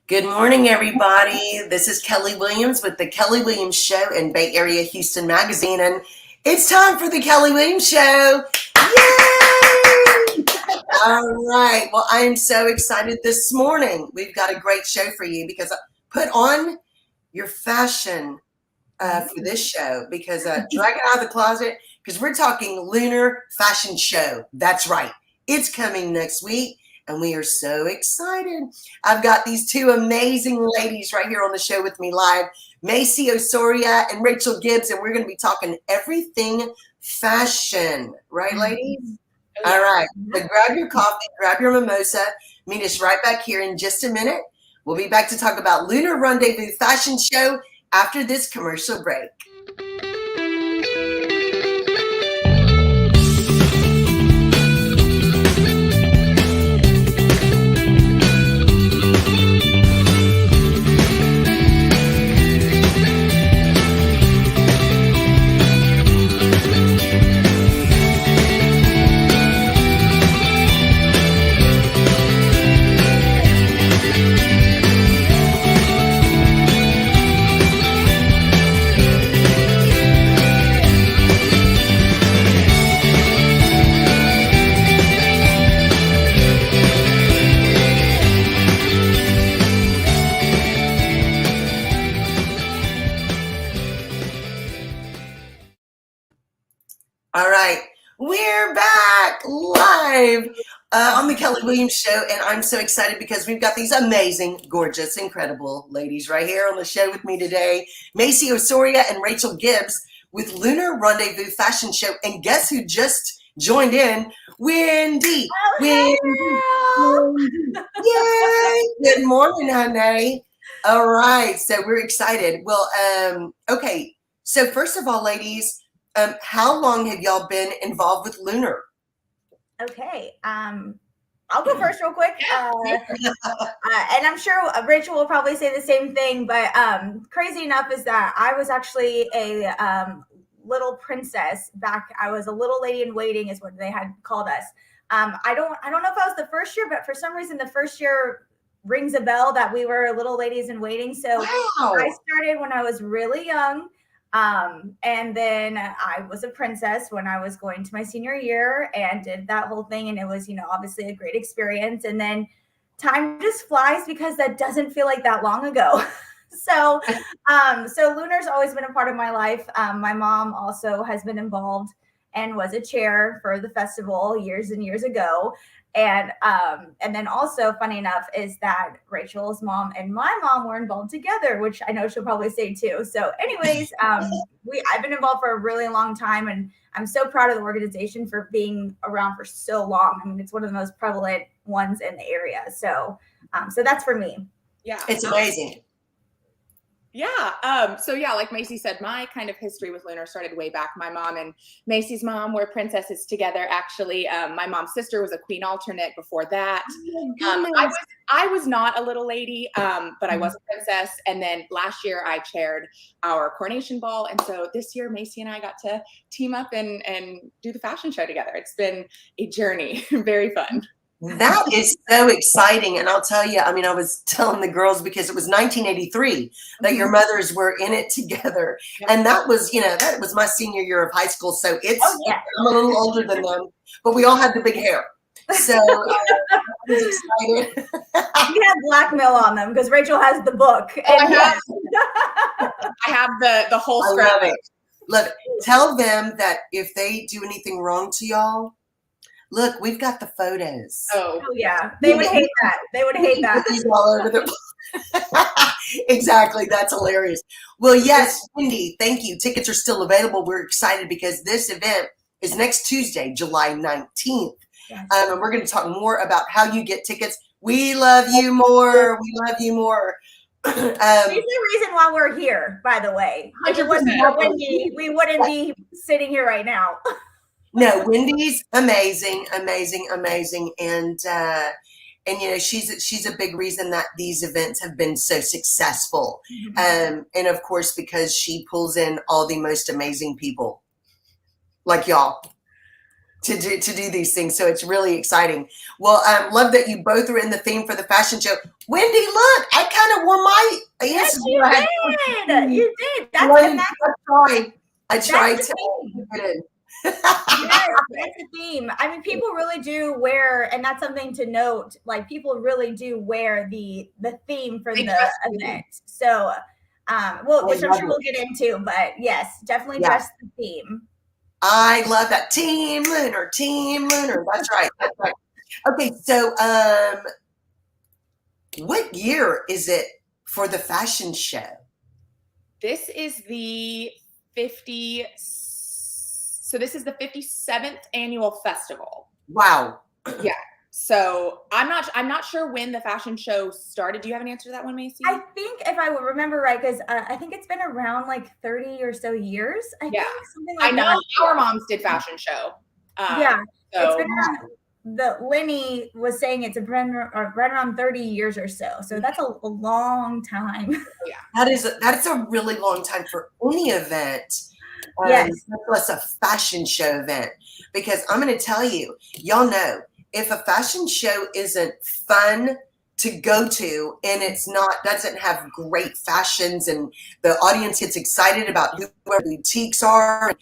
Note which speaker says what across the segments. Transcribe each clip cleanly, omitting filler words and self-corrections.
Speaker 1: Good morning, everybody. This is Kelly Williams with the Kelly Williams Show in Bay Area Houston Magazine, and it's time for the Kelly Williams Show. Yay! All right. Well, I am so excited this morning. We've got a great show for you because put on your fashion for this show because drag it out of the closet because we're talking Lunar Fashion Show. That's right. It's coming next week. And we are so excited. I've got these two amazing ladies right here on the show with me live, Macy Osoria and Rachel Gibbs, and we're going to be talking everything fashion. Right, ladies? All right. So grab your coffee, grab your mimosa. Meet us right back here in just a minute. We'll be back to talk about Lunar Rendezvous Fashion Show after this commercial break. All right, we're back live on the Kelly Williams Show, and I'm so excited because we've got these amazing, gorgeous, incredible ladies right here on the show with me today, Macy Osoria and Rachel Gibbs with Lunar Rendezvous Fashion Show, and guess who just joined in? Wendy.
Speaker 2: Oh,
Speaker 1: Wendy. Yay! Good morning, honey. All right, so we're excited. Well, okay, so first of all, ladies, how long have y'all been involved with Lunar?
Speaker 2: Okay. I'll go first real quick. And I'm sure Rachel will probably say the same thing, but crazy enough is that I was actually a little princess back. I was a little lady in waiting is what they had called us. I don't know if I was the first year, but for some reason the first year rings a bell that we were little ladies in waiting. So
Speaker 1: Wow.
Speaker 2: I started when I was really young. And then I was a princess when I was going to my senior year and did that whole thing. And it was, obviously a great experience. And then time just flies because that doesn't feel like that long ago. So Lunar's always been a part of my life. My mom also has been involved and was a chair for the festival years and years ago. And then also funny enough is that Rachel's mom and my mom were involved together, which I know she'll probably say too. So anyways, I've been involved for a really long time and I'm so proud of the organization for being around for so long. I mean, it's one of the most prevalent ones in the area. So that's for me.
Speaker 3: Yeah.
Speaker 1: It's amazing.
Speaker 3: Yeah. So yeah, like Macy said, my kind of history with Lunar started way back. My mom and Macy's mom were princesses together. Actually, my mom's sister was a queen alternate before that. I was not a little lady, but I was a princess. And then last year I chaired our coronation ball. And so this year, Macy and I got to team up and do the fashion show together. It's been a journey. Very fun.
Speaker 1: That is so exciting. And I'll tell you, I mean, I was telling the girls because it was 1983 that your mothers were in it together. And that was, that was my senior year of high school. So I'm a little older than them, but we all had the big hair. So I was excited.
Speaker 2: You have blackmail on them because Rachel has the book. And
Speaker 3: I have the whole script.
Speaker 1: Love it. Tell them that if they do anything wrong to y'all, look, we've got the photos.
Speaker 2: Oh yeah. They would hate that. They would hate that.
Speaker 1: All over Exactly. That's hilarious. Well, yes, Wendy, thank you. Tickets are still available. We're excited because this event is next Tuesday, July 19th. Yes. And we're going to talk more about how you get tickets. We love you more. We love you more.
Speaker 2: She's the reason why we're here, by the way. If it wasn't for Wendy, we wouldn't be sitting here right now.
Speaker 1: No, Wendy's amazing. And she's a big reason that these events have been so successful. And of course, because she pulls in all the most amazing people like y'all. to do these things. So it's really exciting. Well, love that you both are in the theme for the fashion show. Wendy, look, I kind of wore my.
Speaker 2: Yes, you did. You did.
Speaker 1: I tried
Speaker 2: the
Speaker 1: to
Speaker 2: theme.
Speaker 1: get in.
Speaker 2: Yes, that's the theme. I mean, people really do wear, and that's something to note. Like, people really do wear the theme for the event. So, which I'm sure we'll get into, but yes, definitely dress the theme.
Speaker 1: I love that. Team Lunar, Team Lunar. That's right. That's right. Okay, so what year is it for the fashion show?
Speaker 3: This is the 50. So this is the 57th annual festival.
Speaker 1: Wow.
Speaker 3: Yeah. So I'm not sure when the fashion show started. Do you have an answer to that one, Macy?
Speaker 2: I think if I would remember right, because I think it's been around like 30 or so years. I think something like that.
Speaker 3: I know our moms did fashion show.
Speaker 2: So. It's been around. Lenny was saying it's right around 30 years or so. So that's a long time.
Speaker 1: Yeah. That's a really long time for any event.
Speaker 2: Yes.
Speaker 1: Plus a fashion show event. Because I'm going to tell you, y'all know, if a fashion show isn't fun to go to and doesn't have great fashions and the audience gets excited about who our boutiques are,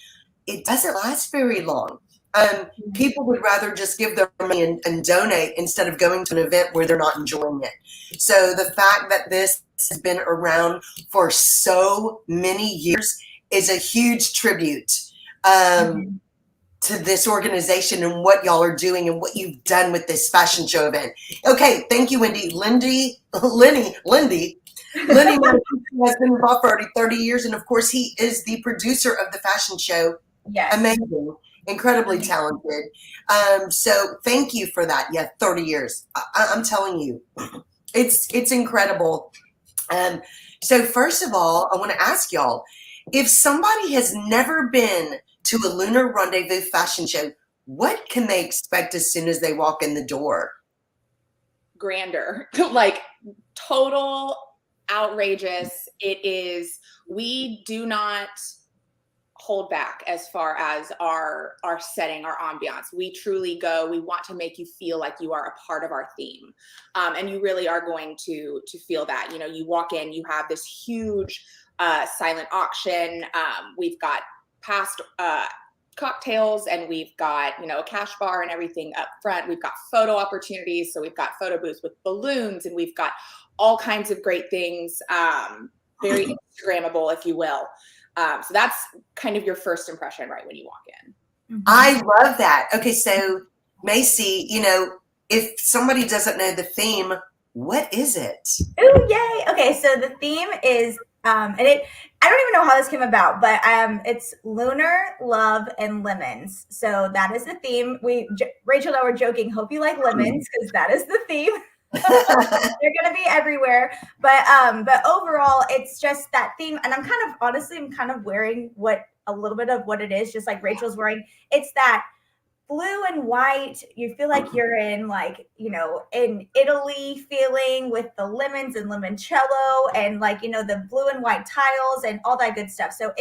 Speaker 1: it doesn't last very long. People would rather just give their money and donate instead of going to an event where they're not enjoying it. So the fact that this has been around for so many years is a huge tribute to this organization and what y'all are doing and what you've done with this fashion show event. Okay, thank you, Wendy. Lenny has been involved for already 30 years, and of course, he is the producer of the fashion show.
Speaker 2: Yes.
Speaker 1: Amazing. Incredibly talented. So thank you for that. Yeah, 30 years. I'm telling you, it's incredible. So first of all, I want to ask y'all, if somebody has never been to a Lunar Rendezvous Fashion Show, what can they expect as soon as they walk in the door?
Speaker 3: Grandeur, like total outrageous. It is. We do not hold back as far as our setting, our ambiance. We truly go, we want to make you feel like you are a part of our theme. And you really are going to feel that. You know, you walk in, you have this huge silent auction. We've got past cocktails, and we've got, you know, a cash bar and everything up front. We've got photo opportunities. So we've got photo booths with balloons, and we've got all kinds of great things, very Instagrammable, if you will. So that's kind of your first impression right when you walk in.
Speaker 1: I love that. Okay, so Macy, you know, if somebody doesn't know the theme, what is it?
Speaker 2: Oh, yay. Okay, so the theme is, I don't even know how this came about, but it's Lunar, Love, and Lemons. So that is the theme. Rachel and I were joking, hope you like lemons, because that is the theme. They're gonna be everywhere, but overall it's just that theme, and I'm kind of wearing a little bit of what it is, just like Rachel's wearing. It's that blue and white. You feel like you're in, like, you know, in Italy feeling, with the lemons and limoncello and, like, you know, the blue and white tiles and all that good stuff. So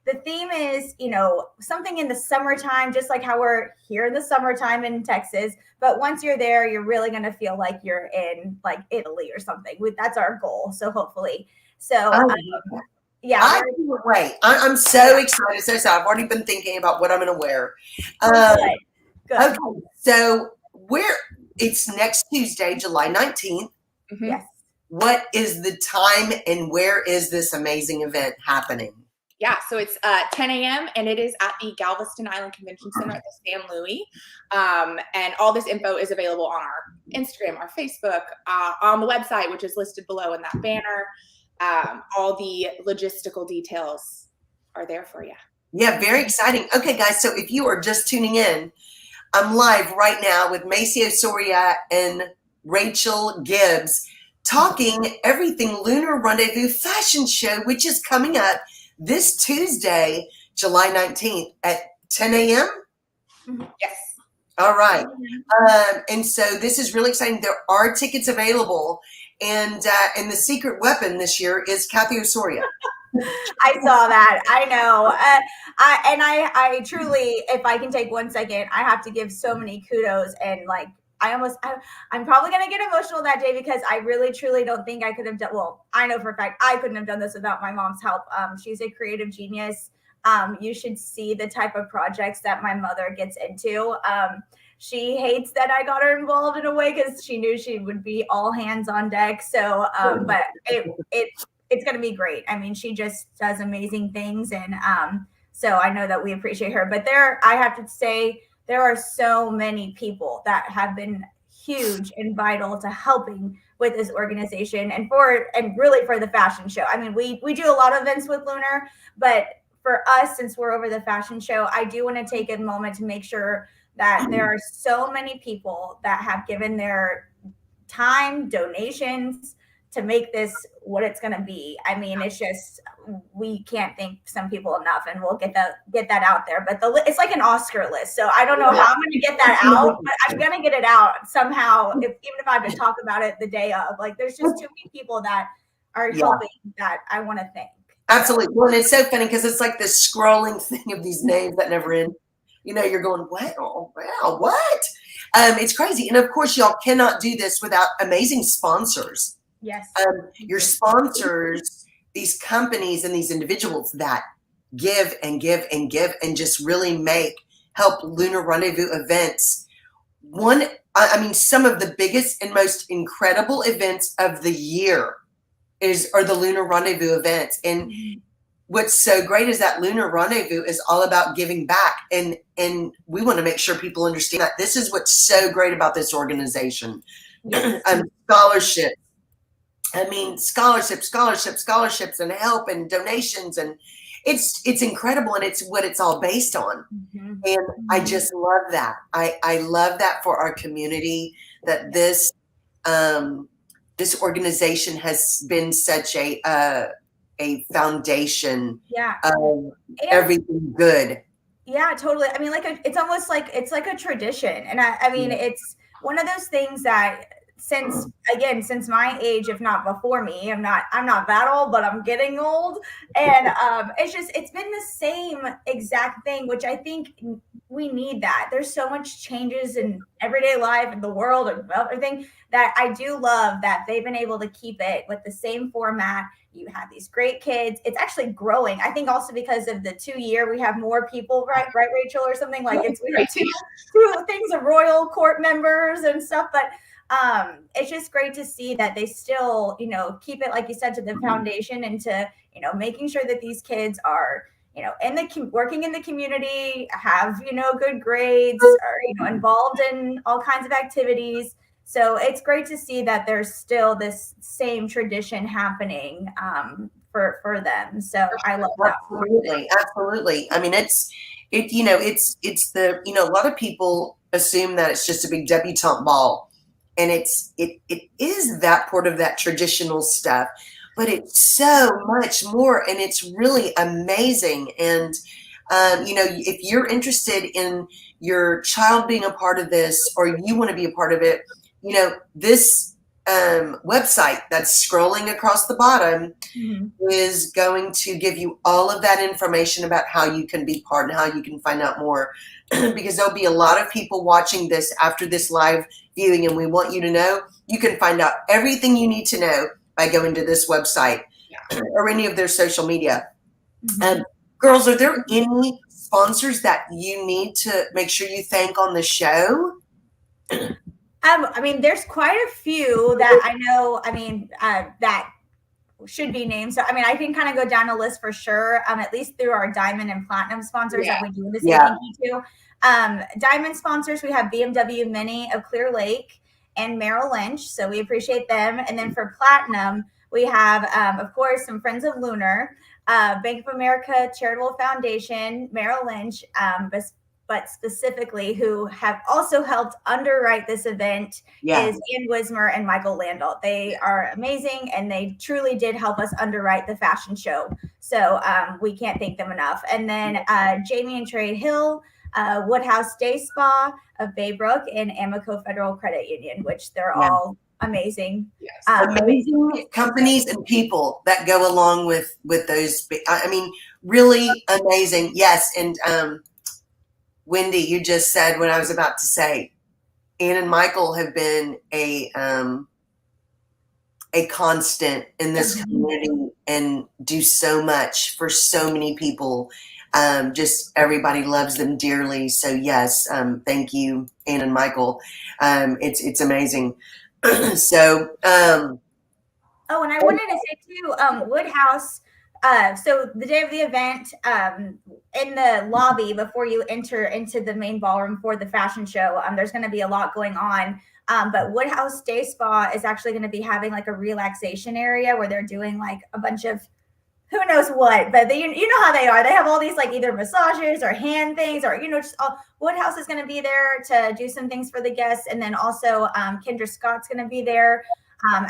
Speaker 2: the theme is, you know, something in the summertime, just like how we're here in the summertime in Texas. But once you're there, you're really going to feel like you're in, like, Italy or something. That's our goal. So hopefully. So, yeah.
Speaker 1: I can't wait. I'm so excited. So I've already been thinking about what I'm going to wear.
Speaker 2: Good.
Speaker 1: Okay. So it's next Tuesday, July 19th.
Speaker 3: Mm-hmm.
Speaker 2: Yes.
Speaker 1: What is the time and where is this amazing event happening?
Speaker 3: Yeah, so it's 10 a.m. and it is at the Galveston Island Convention Center at the San Louis. And all this info is available on our Instagram, our Facebook, on the website, which is listed below in that banner. All the logistical details are there for you.
Speaker 1: Yeah, very exciting. Okay, guys, so if you are just tuning in, I'm live right now with Macy Osoria and Rachel Gibbs talking everything Lunar Rendezvous Fashion Show, which is coming up this Tuesday, July 19th at 10 a.m.
Speaker 3: Yes.
Speaker 1: All right. And so this is really exciting. There are tickets available. And the secret weapon this year is Kathy Osoria.
Speaker 2: I saw that. I know. I truly, if I can take 1 second, I have to give so many kudos and like I'm probably gonna get emotional that day because I really truly don't think I could have done. Well, I know for a fact I couldn't have done this without my mom's help. She's a creative genius. You should see the type of projects that my mother gets into. She hates that I got her involved in a way because she knew she would be all hands on deck. So, but it's going to be great. I mean, she just does amazing things. And so I know that we appreciate her. But I have to say, there are so many people that have been huge and vital to helping with this organization and really for the fashion show. I mean, we do a lot of events with Lunar, but for us, since we're over the fashion show, I do want to take a moment to make sure that there are so many people that have given their time, donations to make this what it's going to be. I mean, it's just, we can't thank some people enough, and we'll get that out there. But it's like an Oscar list. So I don't know how I'm going to get that out, but I'm going to get it out somehow. Even if I have to talk about it the day of, like, there's just too many people that are helping that I want to thank.
Speaker 1: Absolutely. Well, and it's so funny because it's like this scrolling thing of these names that never end. You know, you're going, wow, what? It's crazy. And of course, y'all cannot do this without amazing sponsors.
Speaker 2: Yes.
Speaker 1: Your sponsors, these companies and these individuals that give and give and give and just really help Lunar Rendezvous events. Some of the biggest and most incredible events of the year are the Lunar Rendezvous events. And what's so great is that Lunar Rendezvous is all about giving back. And we want to make sure people understand that this is what's so great about this organization.
Speaker 2: Yes.
Speaker 1: Scholarships. I mean, scholarships and help and donations. And it's incredible. And it's what it's all based on. Mm-hmm. And I just love that. I love that for our community, that this organization has been such a foundation of everything good.
Speaker 2: Yeah, totally. I mean, it's almost like it's like a tradition. And I mean, it's one of those things that since my age, if not before me, I'm not that old, but I'm getting old. And it's been the same exact thing, which I think we need that. There's so much changes in everyday life and the world and everything that I do love that they've been able to keep it with the same format. You have these great kids. It's actually growing. I think also because of the 2 year, we have more people, right, Rachel, or something like we have two things of royal court members and stuff. But it's just great to see that they still, keep it, like you said, to the foundation and to, making sure that these kids are, working in the community, have, good grades, are, involved in all kinds of activities. So it's great to see that there's still this same tradition happening for them. So I love that.
Speaker 1: Absolutely. I mean, it's the, a lot of people assume that it's just a big debutante ball, and it is that part of that traditional stuff, but it's so much more, and it's really amazing. And if you're interested in your child being a part of this, or you want to be a part of it, this website that's scrolling across the bottom is going to give you all of that information about how you can be part and how you can find out more, because there'll be a lot of people watching this after this live viewing, and we want you to know you can find out everything you need to know by going to this website or any of their social media. Girls, are there any sponsors that you need to make sure you thank on the show?
Speaker 2: I mean, there's quite a few that I know, that should be named. So, I mean, I can kind of go down a list for sure, at least through our diamond and platinum sponsors that we do this thank you to. Diamond sponsors, we have BMW Mini of Clear Lake and Merrill Lynch. So we appreciate them. And then for platinum, we have, of course, some friends of Lunar, Bank of America Charitable Foundation, Merrill Lynch, but specifically who have also helped underwrite this event is Ian Wismer and Michael Landau. They are amazing, and they truly did help us underwrite the fashion show. So we can't thank them enough. And then Jamie and Trey Hill, Woodhouse Day Spa of Baybrook, and Amico Federal Credit Union, which they're all amazing.
Speaker 1: Amazing companies and people that go along with those. I mean, really amazing. Yes, and Wendy, you just said what I was about to say. Ann and Michael have been a constant in this community and do so much for so many people. Just everybody loves them dearly. So yes, thank you, Ann and Michael. It's amazing. So,
Speaker 2: oh, and I wanted to say too, Woodhouse. So the day of the event, in the lobby before you enter into the main ballroom for the fashion show, there's going to be a lot going on. But Woodhouse Day Spa is actually going to be having like a relaxation area where they're doing like a bunch of who knows what, but you know how they are. They have all these like either massages or hand things or, just Woodhouse is going to be there to do some things for the guests. And then also Kendra Scott's going to be there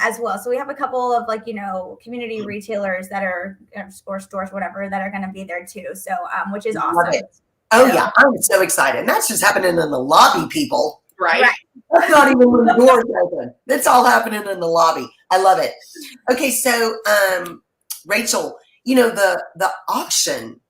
Speaker 2: as well. So we have a couple of like, community retailers that are, or stores, whatever, that are going to be there too. So, which is awesome.
Speaker 1: Oh yeah, I'm so excited. And that's just happening in the lobby, people.
Speaker 3: Right.
Speaker 1: That's not even when the doors open. That's all happening in the lobby. I love it. Okay, so Rachel, the auction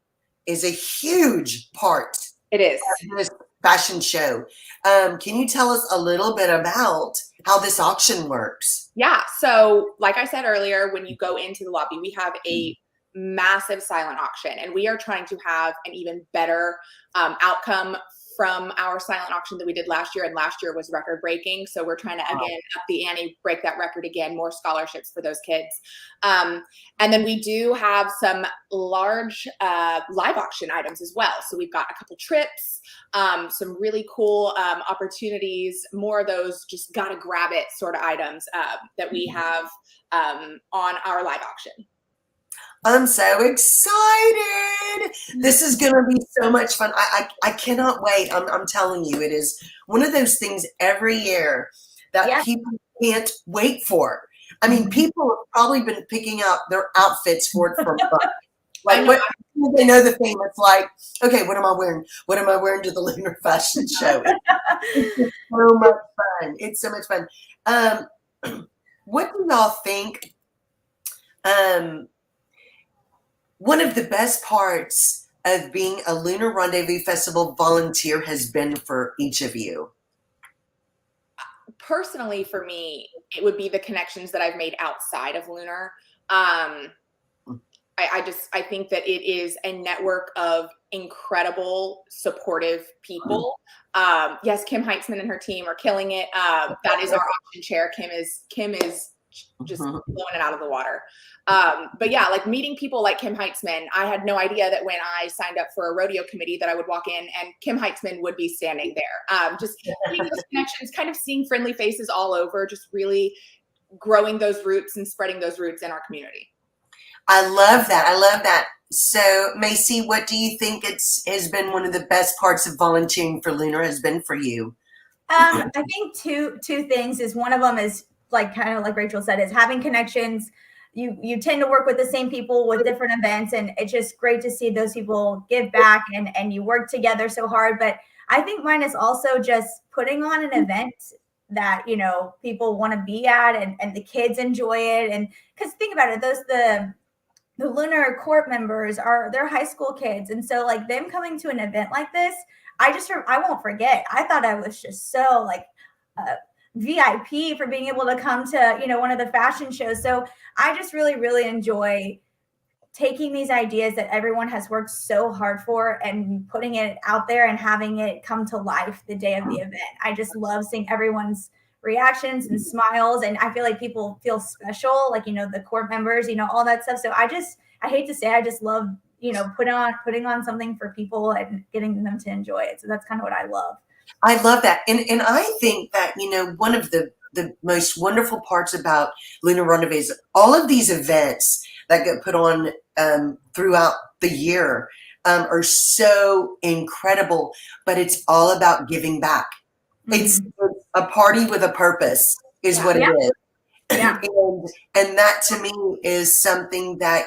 Speaker 1: is a huge part.
Speaker 3: It is.
Speaker 1: Of this fashion show. Can you tell us a little bit about how this auction works?
Speaker 3: Yeah. So like I said earlier, when you go into the lobby, we have a massive silent auction, and we are trying to have an even better outcome from our silent auction that we did last year, and last year was record breaking. So we're trying to again up the ante, break that record again, more scholarships for those kids. And then we do have some large live auction items as well. So we've got a couple trips, some really cool opportunities, more of those just gotta grab it sort of items that we have on our live auction.
Speaker 1: I'm so excited. This is going to be so much fun. I cannot wait. I'm telling you, it is one of those things every year that people can't wait for. I mean, people have probably been picking out their outfits for it for months. Like, they know the theme. It's like, okay, what am I wearing? What am I wearing to the Lunar Fashion Show? It's so much fun. It's so much fun. What do y'all think? One of the best parts of being a Lunar Rendezvous Festival volunteer has been for each of you?
Speaker 3: Personally, for me, it would be the connections that I've made outside of Lunar. I think that it is a network of incredible, supportive people. Yes, Kim Heitzman and her team are killing it. That is our auction chair. Kim is just blowing it out of the water. But yeah, like meeting people like Kim Heitzman, I had no idea that when I signed up for a rodeo committee that I would walk in and Kim Heitzman would be standing there. Just meeting those connections, kind of seeing friendly faces all over, just really growing those roots and spreading those roots in our community.
Speaker 1: I love that. I love that. So Macy, what do you think has been one of the best parts of volunteering for Lunar has been for you?
Speaker 2: I think two things is one of them is like kind of like Rachel said, is having connections. You tend to work with the same people with different events, and it's just great to see those people give back and you work together so hard. But I think mine is also just putting on an event that, people want to be at and the kids enjoy it. And because think about it, the Lunar Corps members they're high school kids. And so like them coming to an event like this, I won't forget. I thought I was just so like, VIP for being able to come to, one of the fashion shows. So I just really, really enjoy taking these ideas that everyone has worked so hard for and putting it out there and having it come to life the day of the event. I just love seeing everyone's reactions and smiles. And I feel like people feel special, like, the Corps members, all that stuff. So I hate to say, I just love, putting on something for people and getting them to enjoy it. So that's kind of what I love.
Speaker 1: I love that. And I think that, one of the most wonderful parts about Lunar Rendezvous is all of these events that get put on throughout the year are so incredible, but it's all about giving back. Mm-hmm. It's a party with a purpose is what it is. Yeah. And that to me is something that,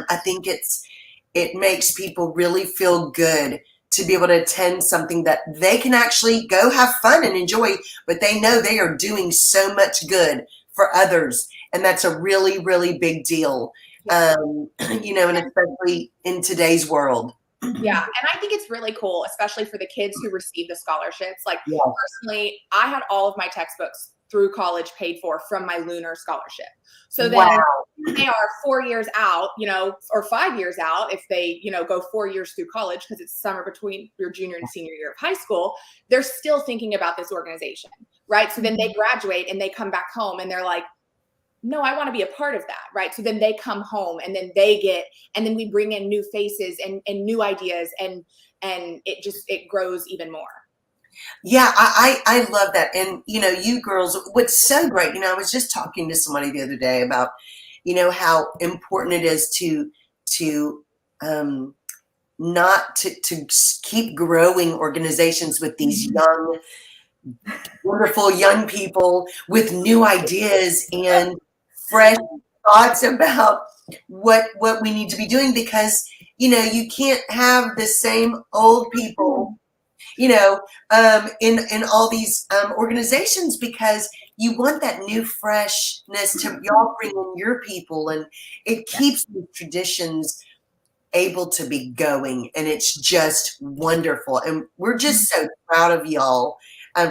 Speaker 1: I think it makes people really feel good to be able to attend something that they can actually go have fun and enjoy, but they know they are doing so much good for others. And that's a really, really big deal, you know, and especially in today's world.
Speaker 3: Yeah. And I think it's really cool, especially for the kids who receive the scholarships. Like personally, I had all of my textbooks through college paid for from my Lunar scholarship. So then they are 4 years out, you know, or 5 years out if they, you know, go 4 years through college because it's summer between your junior and senior year of high school. They're still thinking about this organization, right? So then they graduate and they come back home and they're like, no, I want to be a part of that, right? So then they come home and then and then we bring in new faces and new ideas and it grows even more.
Speaker 1: Yeah, I love that. And, you know, you girls, what's so great, you know, I was just talking to somebody the other day about, you know, how important it is to not to keep growing organizations with these young, wonderful young people with new ideas and fresh thoughts about what we need to be doing, because, you know, you can't have the same old people, you know, in all these organizations, because you want that new freshness to y'all bring in your people, and it keeps the traditions able to be going, and it's just wonderful. And we're just so proud of y'all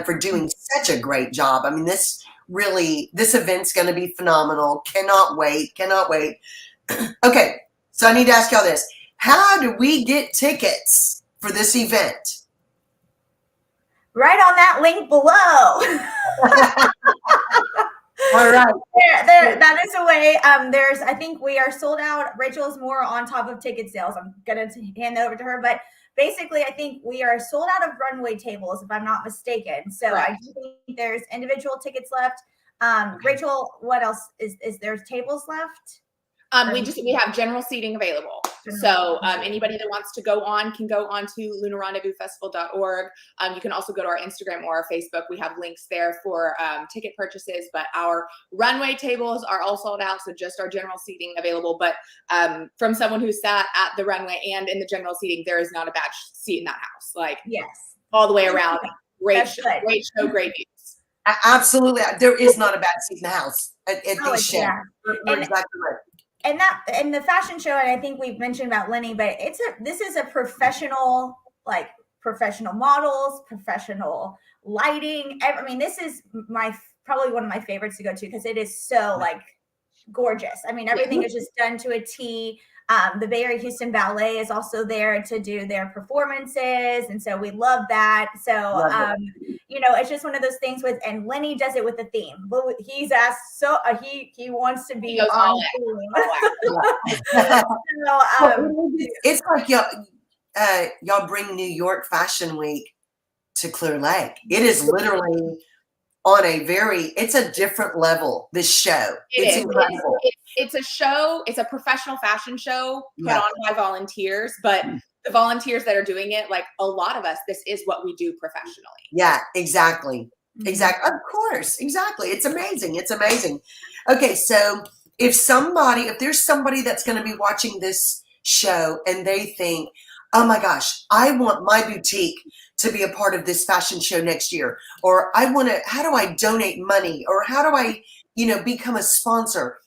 Speaker 1: for doing such a great job. I mean, this event's going to be phenomenal. Cannot wait. Okay, so I need to ask y'all this. How do we get tickets for this event?
Speaker 2: Right on that link below.
Speaker 1: All right.
Speaker 2: That is a way. I think we are sold out. Rachel is more on top of ticket sales. I'm going to hand that over to her. But basically, I think we are sold out of runway tables, if I'm not mistaken. So I do think there's individual tickets left. Rachel, what else? Is there tables left?
Speaker 3: We have general seating available. So anybody that wants to go on can go on to lunarrendezvousfestival.org. You can also go to our Instagram or our Facebook. We have links there for ticket purchases, but our runway tables are all sold out. So just our general seating available. But from someone who sat at the runway and in the general seating, there is not a bad seat in that house. Like all the way around. Great show, great views.
Speaker 1: Absolutely. There is not a bad seat in the house at these shows. You're exactly right.
Speaker 2: And the fashion show, and I think we've mentioned about Lenny, but this is a professional, like professional models, professional lighting. I mean, this is probably one of my favorites to go to because it is so like gorgeous. I mean, everything is just done to a T. The Bay Area Houston Ballet is also there to do their performances, and so we love that. So, you know, it's just one of those things and Lenny does it with a theme. He's asked, so he wants to be on theme.
Speaker 1: It's like y'all bring New York Fashion Week to Clear Lake. It is literally on it's a different level, this show. It's incredible.
Speaker 3: It's a show. It's a professional fashion show put on by volunteers, but the volunteers that are doing it, like a lot of us, this is what we do professionally.
Speaker 1: Yeah, exactly. Of course. Exactly. It's amazing. Okay. So if there's somebody that's going to be watching this show and they think, oh my gosh, I want my boutique to be a part of this fashion show next year, or how do I donate money, or how do I, you know, become a sponsor?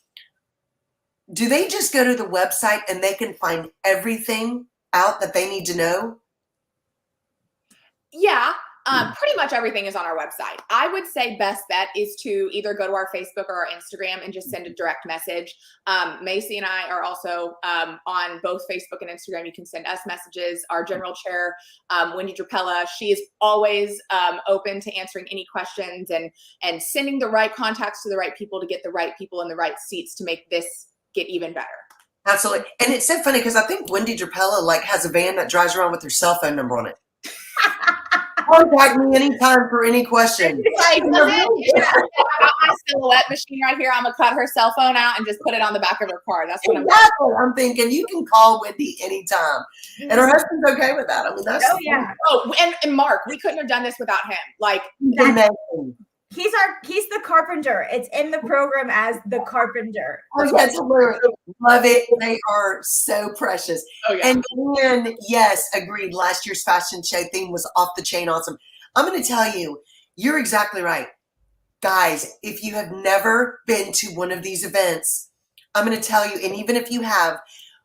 Speaker 1: Do they just go to the website and they can find everything out that they need to know?
Speaker 3: Yeah. Pretty much everything is on our website. I would say best bet is to either go to our Facebook or our Instagram and just send a direct message. Macy and I are also on both Facebook and Instagram. You can send us messages. Our general chair, Wendy Drapella, she is always open to answering any questions and sending the right contacts to the right people to get the right people in the right seats to make this get even better.
Speaker 1: Absolutely. And it's so funny because I think Wendy Drapella has a van that drives around with her cell phone number on it. Contact me anytime for any question.
Speaker 3: I got my silhouette machine right here. I'm gonna cut her cell phone out and just put it on the back of her car. That's what
Speaker 1: I'm thinking. You can call Wendy anytime, and her husband's okay with that. I mean, that's
Speaker 3: and Mark, we couldn't have done this without him. Like,
Speaker 2: he's the carpenter. It's in the program as the carpenter.
Speaker 1: Oh, that's hilarious. Love it. They are so precious. Oh, yeah. And then, yes, agreed. Last year's fashion show theme was off the chain awesome. I'm going to tell you, you're exactly right. Guys, if you have never been to one of these events, I'm going to tell you, and even if you have,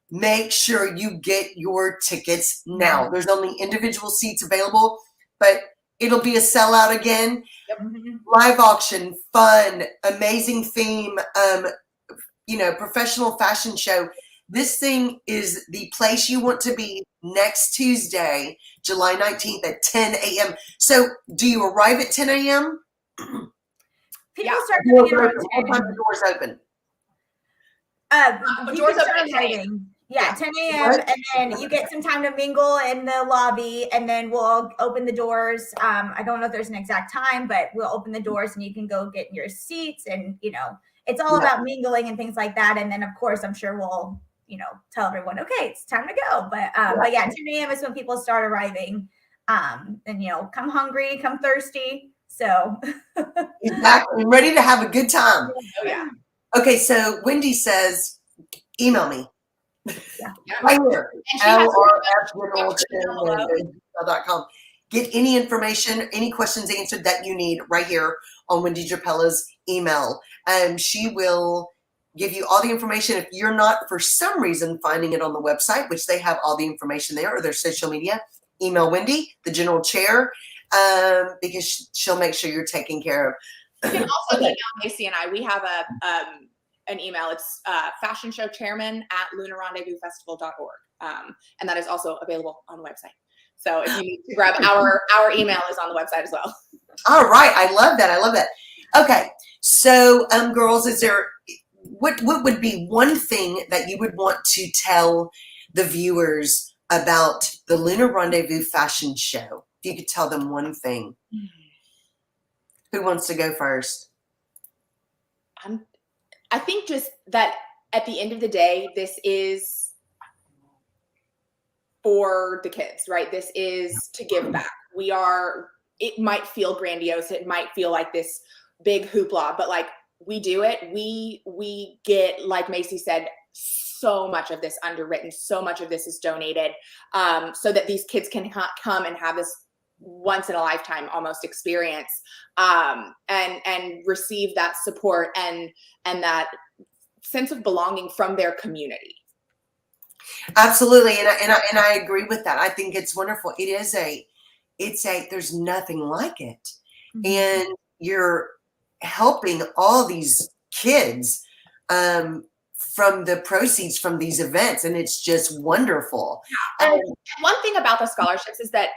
Speaker 1: make sure you get your tickets now. There's only individual seats available, but it'll be a sellout again.
Speaker 3: Yep.
Speaker 1: Live auction, fun, amazing theme, professional fashion show. This thing is the place you want to be next Tuesday, July 19th at 10 a.m. So do you arrive at 10 a.m.?
Speaker 2: People start coming in around 10.
Speaker 1: What time are the doors open?
Speaker 3: Doors open at 10 a.m.
Speaker 2: Yeah, 10 a.m. And then you get some time to mingle in the lobby, and then we'll open the doors. I don't know if there's an exact time, but we'll open the doors and you can go get your seats, and it's all about mingling and things like that. And then of course I'm sure we'll tell everyone, okay, it's time to go. But yeah, 10 a.m. is when people start arriving. And come hungry, come thirsty. So
Speaker 1: exactly, ready to have a good time.
Speaker 3: Oh yeah.
Speaker 1: Okay, so Wendy says, email me.
Speaker 2: Yeah.
Speaker 1: Right here. LRF.com. Get any information, any questions answered that you need right here on Wendy Drapella's email. She will give you all the information. If you're not, for some reason, finding it on the website, which they have all the information there, or their social media, email Wendy, the general chair, because she'll make sure you're taken care of.
Speaker 3: You can also email Macy and I. We have an email. It's fashionshowchairman@lunarrendezvousfestival.org. And that is also available on the website. So if you need to grab our email is on the website as well.
Speaker 1: All right. I love that. I love that. Okay. So, girls, is there, what would be one thing that you would want to tell the viewers about the Lunar Rendezvous Fashion Show? If you could tell them one thing. Who wants to go first?
Speaker 3: I think just that at the end of the day, this is for the kids, right? This is to give back. It might feel grandiose. It might feel like this big hoopla, but like we do it. We get, like Macy said, so much of this underwritten, so much of this is donated, so that these kids can come and have this once in a lifetime almost experience, and receive that support and that sense of belonging from their community.
Speaker 1: Absolutely. And I agree with that. I think it's wonderful. There's nothing like it. Mm-hmm. And you're helping all these kids, from the proceeds from these events. And it's just wonderful.
Speaker 3: And one thing about the scholarships is that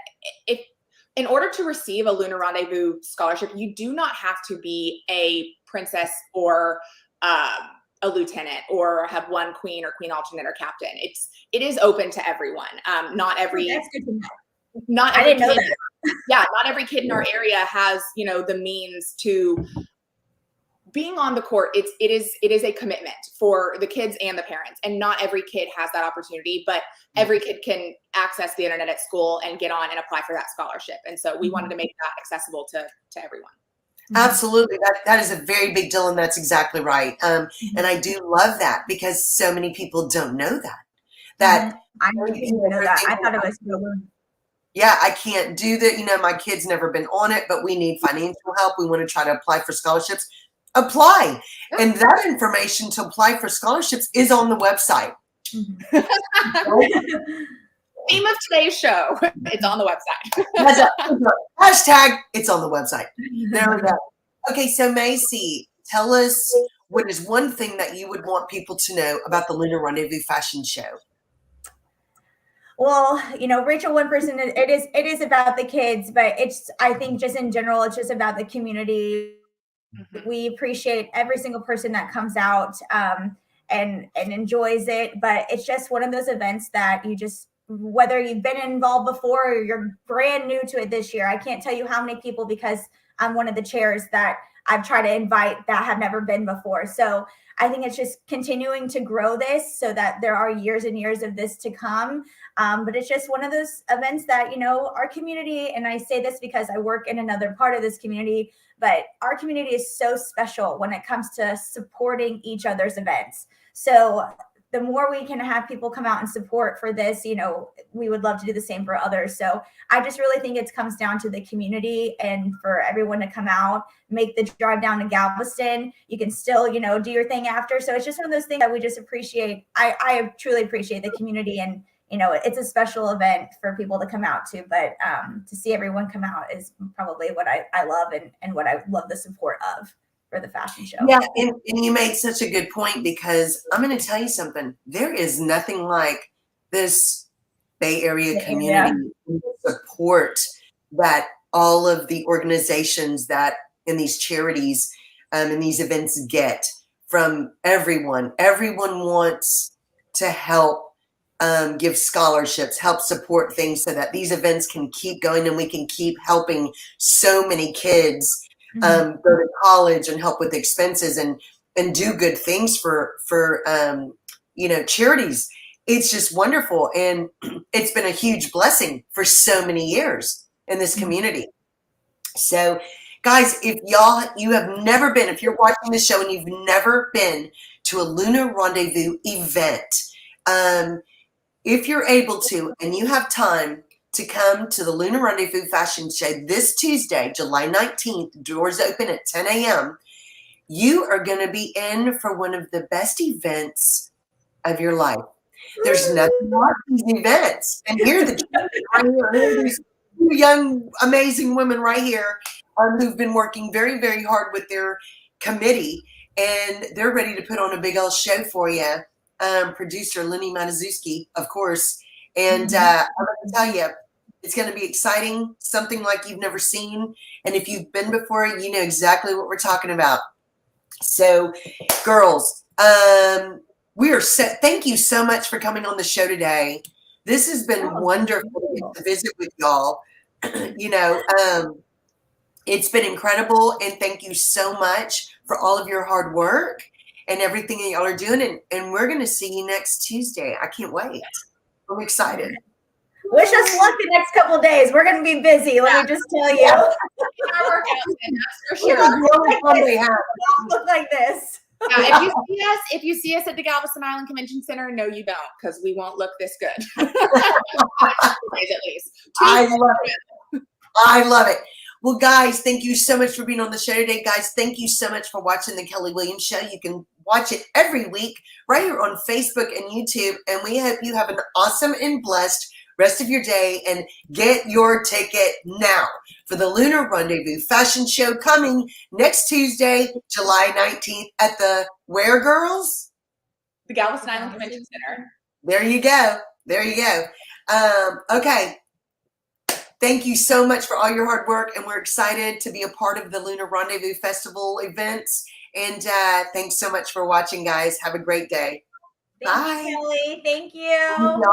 Speaker 3: in order to receive a Lunar Rendezvous scholarship, you do not have to be a princess or a lieutenant or have won queen or queen alternate or captain. It is open to everyone. Not every
Speaker 2: That's good to know.
Speaker 3: Not
Speaker 2: I
Speaker 3: every
Speaker 2: didn't know
Speaker 3: kid,
Speaker 2: that.
Speaker 3: Yeah, not every kid in our area has the means to being on the court. It is a commitment for the kids and the parents, and not every kid has that opportunity, but every kid can access the internet at school and get on and apply for that scholarship. And so we wanted to make that accessible to everyone.
Speaker 1: Absolutely. That is a very big deal, and that's exactly right. And I do love that because so many people don't know that.
Speaker 2: I didn't know that. I thought it was cool.
Speaker 1: Yeah, I can't do that. My kid's never been on it, but we need financial help. We want to try to apply for scholarships. Apply. And that information to apply for scholarships is on the website.
Speaker 3: Theme of today's show. It's on the website.
Speaker 1: Hashtag, it's on the website. There we go. Okay, so Macy, tell us what is one thing that you would want people to know about the Lunar Rendezvous Fashion Show?
Speaker 2: Well, Rachel, one person, it is about the kids, but I think just in general, it's just about the community. Mm-hmm. We appreciate every single person that comes out and enjoys it, but it's just one of those events that whether you've been involved before or you're brand new to it this year, I can't tell you how many people, because I'm one of the chairs that I've tried to invite that have never been before. So I think it's just continuing to grow this so that there are years and years of this to come. But it's just one of those events that, our community, and I say this because I work in another part of this community, but our community is so special when it comes to supporting each other's events. So the more we can have people come out and support for this, you know, we would love to do the same for others. So I just really think it comes down to the community and for everyone to come out, make the drive down to Galveston. You can still, you know, do your thing after. So it's just one of those things that we just appreciate. I truly appreciate the community, and, you know, it's a special event for people to come out to, but to see everyone come out is probably what I love, and what I love the support of for the fashion show.
Speaker 1: Yeah, and you made such a good point, because I'm going to tell you something. There is nothing like this Bay Area community support that all of the organizations that in these charities and these events get from everyone. Everyone wants to help give scholarships, help support things so that these events can keep going and we can keep helping so many kids go to college and help with expenses and do good things for you know, charities. It's just wonderful, and it's been a huge blessing for so many years in this community. So guys, if you have never been, if you're watching the show and you've never been to a Lunar Rendezvous event, if you're able to and you have time to come to the Lunar Rendezvous Fashion Show this Tuesday, July 19th, doors open at 10 a.m., you are going to be in for one of the best events of your life. There's nothing like these events. And here the right here, these two young, amazing women right here who've been working very, very hard with their committee, and they're ready to put on a big old show for you. Producer Lenny Matazuski, of course. And I'm going to tell you, it's going to be exciting, something like you've never seen. And if you've been before, you know exactly what we're talking about. So, girls, we are set. Thank you so much for coming on the show today. This has been wonderful to visit with y'all. You know, it's been incredible. And thank you so much for all of your hard work and everything that y'all are doing. And we're going to see you next Tuesday. I can't wait. I'm excited.
Speaker 2: Wish us luck the next couple of days. We're going to be busy. Let me just tell you.
Speaker 3: Our workouts, and that's for sure.
Speaker 2: Don't look like this.
Speaker 3: Yeah, if you see us at the Galveston Island Convention Center, no, you don't, because we won't look this good. At least.
Speaker 1: I love it. I love it. Well, guys, thank you so much for being on the show today. Guys, thank you so much for watching the Kelly Williams Show. You can watch it every week right here on Facebook and YouTube. And we hope you have an awesome and blessed rest of your day, and get your ticket now for the Lunar Rendezvous Fashion Show coming next Tuesday, July 19th at the where, girls?
Speaker 3: The Galveston Island Convention Center.
Speaker 1: There you go. There you go. Okay. Thank you so much for all your hard work, and we're excited to be a part of the Lunar Rendezvous Festival events. And thanks so much for watching, guys. Have a great day.
Speaker 2: Thank
Speaker 1: Bye.
Speaker 2: you, Kelly. Thank you.